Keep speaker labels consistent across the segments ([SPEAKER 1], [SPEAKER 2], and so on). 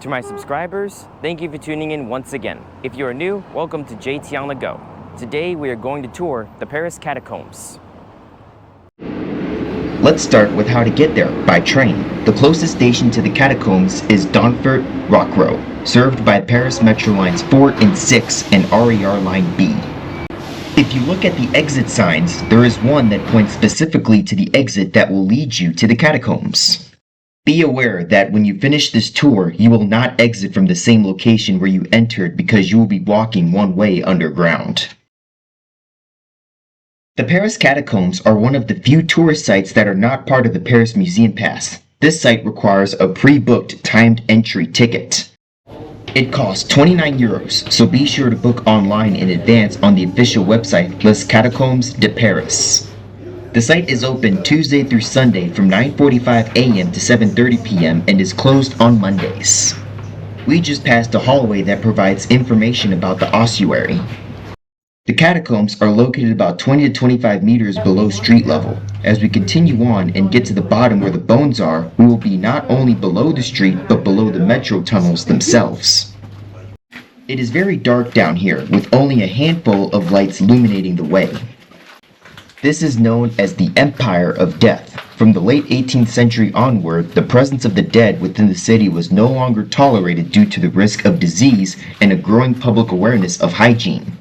[SPEAKER 1] To my subscribers, thank you for tuning in once again. If you are new, welcome to JT on the Go. Today we are going to tour the Paris Catacombs.
[SPEAKER 2] Let's start with how to get there by train. The closest station to the catacombs is Donfort-Rockrow, served by Paris Metro Lines 4 and 6 and RER Line B. If you look at the exit signs, there is one that points specifically to the exit that will lead you to the catacombs. Be aware that when you finish this tour, you will not exit from the same location where you entered because you will be walking one way underground. The Paris Catacombs are one of the few tourist sites that are not part of the Paris Museum Pass. This site requires a pre-booked timed entry ticket. It costs 29 euros, so be sure to book online in advance on the official website Les Catacombs de Paris. The site is open Tuesday through Sunday from 9:45 a.m. to 7:30 p.m. and is closed on Mondays. We just passed a hallway that provides information about the ossuary. The catacombs are located about 20 to 25 meters below street level. As we continue on and get to the bottom where the bones are, we will be not only below the street but below the metro tunnels themselves. It is very dark down here, with only a handful of lights illuminating the way. This is known as the Empire of Death. From the late 18th century onward, the presence of the dead within the city was no longer tolerated due to the risk of disease and a growing public awareness of hygiene.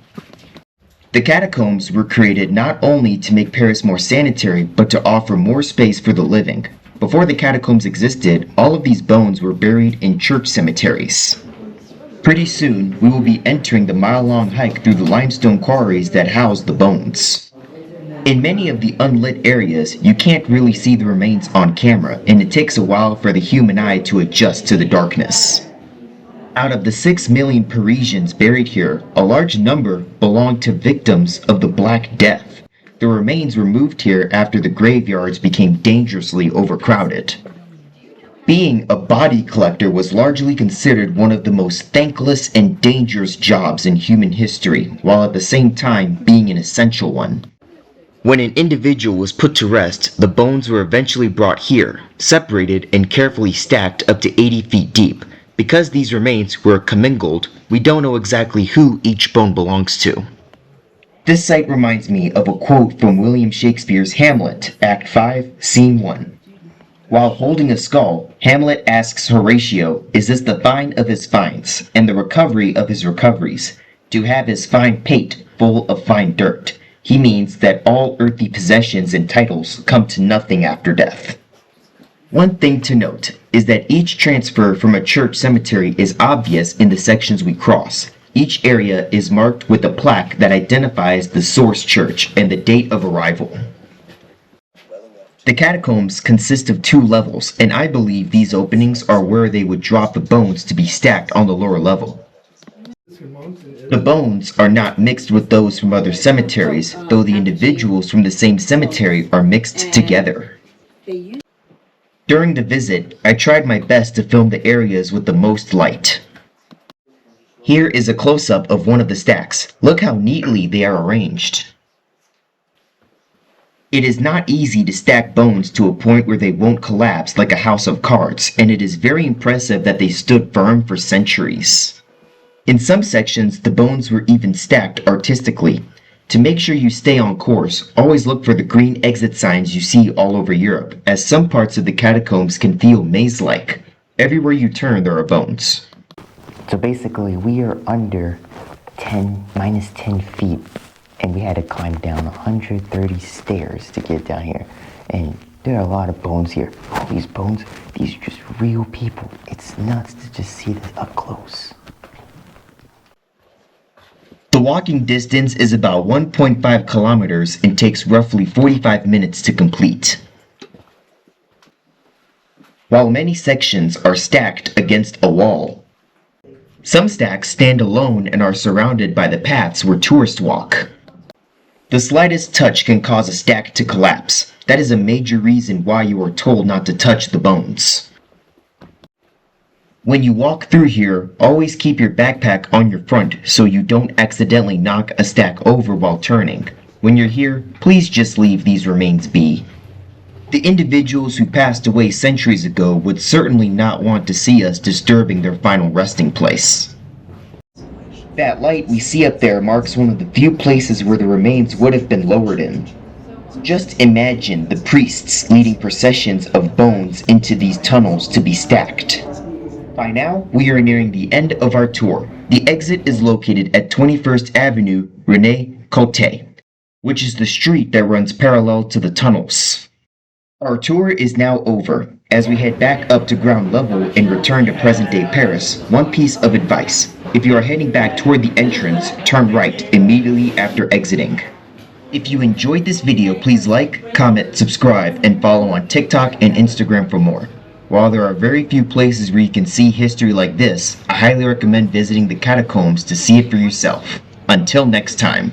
[SPEAKER 2] The catacombs were created not only to make Paris more sanitary, but to offer more space for the living. Before the catacombs existed, all of these bones were buried in church cemeteries. Pretty soon, we will be entering the mile-long hike through the limestone quarries that house the bones. In many of the unlit areas, you can't really see the remains on camera, and it takes a while for the human eye to adjust to the darkness. Out of the 6 million Parisians buried here, a large number belong to victims of the Black Death. The remains were moved here after the graveyards became dangerously overcrowded. Being a body collector was largely considered one of the most thankless and dangerous jobs in human history, while at the same time being an essential one. When an individual was put to rest, the bones were eventually brought here, separated and carefully stacked up to 80 feet deep. Because these remains were commingled, we don't know exactly who each bone belongs to. This site reminds me of a quote from William Shakespeare's Hamlet, Act 5, Scene 1. While holding a skull, Hamlet asks Horatio, "Is this the fine of his fines, and the recovery of his recoveries? To have his fine pate full of fine dirt." He means that all earthly possessions and titles come to nothing after death. One thing to note is that each transfer from a church cemetery is obvious in the sections we cross. Each area is marked with a plaque that identifies the source church and the date of arrival. The catacombs consist of 2 levels, and I believe these openings are where they would drop the bones to be stacked on the lower level. The bones are not mixed with those from other cemeteries, though the individuals from the same cemetery are mixed together. During the visit, I tried my best to film the areas with the most light. Here is a close-up of one of the stacks. Look how neatly they are arranged. It is not easy to stack bones to a point where they won't collapse like a house of cards, and it is very impressive that they stood firm for centuries. In some sections, the bones were even stacked artistically. To make sure you stay on course, always look for the green exit signs you see all over Europe, as some parts of the catacombs can feel maze-like. Everywhere you turn, there are bones.
[SPEAKER 3] So basically, we are under minus 10 feet, and we had to climb down 130 stairs to get down here. And there are a lot of bones here. All these bones, these are just real people. It's nuts to just see this up close.
[SPEAKER 2] The walking distance is about 1.5 kilometers and takes roughly 45 minutes to complete. While many sections are stacked against a wall, some stacks stand alone and are surrounded by the paths where tourists walk. The slightest touch can cause a stack to collapse. That is a major reason why you are told not to touch the bones. When you walk through here, always keep your backpack on your front so you don't accidentally knock a stack over while turning. When you're here, please just leave these remains be. The individuals who passed away centuries ago would certainly not want to see us disturbing their final resting place. That light we see up there marks one of the few places where the remains would have been lowered in. Just imagine the priests leading processions of bones into these tunnels to be stacked. By now, we are nearing the end of our tour. The exit is located at 21st Avenue René Coté, which is the street that runs parallel to the tunnels. Our tour is now over. As we head back up to ground level and return to present-day Paris, one piece of advice. If you are heading back toward the entrance, turn right immediately after exiting. If you enjoyed this video, please like, comment, subscribe, and follow on TikTok and Instagram for more. While there are very few places where you can see history like this, I highly recommend visiting the catacombs to see it for yourself. Until next time.